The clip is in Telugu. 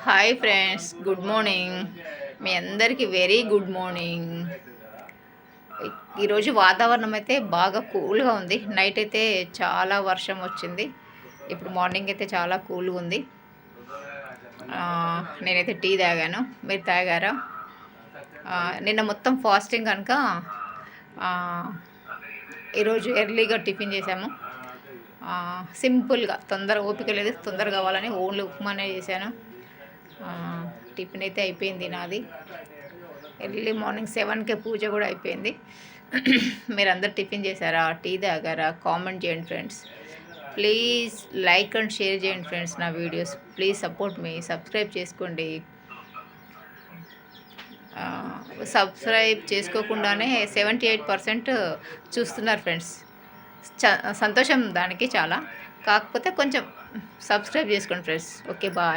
Hi friends, good morning. మీ అందరికీ వెరీ గుడ్ మార్నింగ్. ఈరోజు వాతావరణం అయితే బాగా కూల్గా ఉంది. నైట్ అయితే చాలా వర్షం వచ్చింది. ఇప్పుడు మార్నింగ్ అయితే చాలా కూల్గా ఉంది. నేనైతే టీ తాగాను. మీరు తాగారా? నిన్న మొత్తం ఫాస్టింగ్ కనుక ఈరోజు ఎర్లీగా టిఫిన్ చేసాము. సింపుల్గా, తొందరగా ఓపిక లేదు, తొందరగా కావాలని ఓన్లీ ఉప్మానే చేశాను. టిఫిన్ అయితే అయిపోయింది నాది. ఎర్లీ మార్నింగ్ 7కే పూజ కూడా అయిపోయింది. మీరందరూ టిఫిన్ చేశారా, టీ తాగారా? కామెంట్ చేయండి friends. Please like and share చేయండి ఫ్రెండ్స్ నా videos. Please support me, subscribe చేసుకోండి. సబ్స్క్రైబ్ చేసుకోకుండానే 78% చూస్తున్నారు ఫ్రెండ్స్. సంతోషం దానికి చాలా. కాకపోతే కొంచెం సబ్స్క్రైబ్ చేసుకోండి ఫ్రెండ్స్. Okay, bye.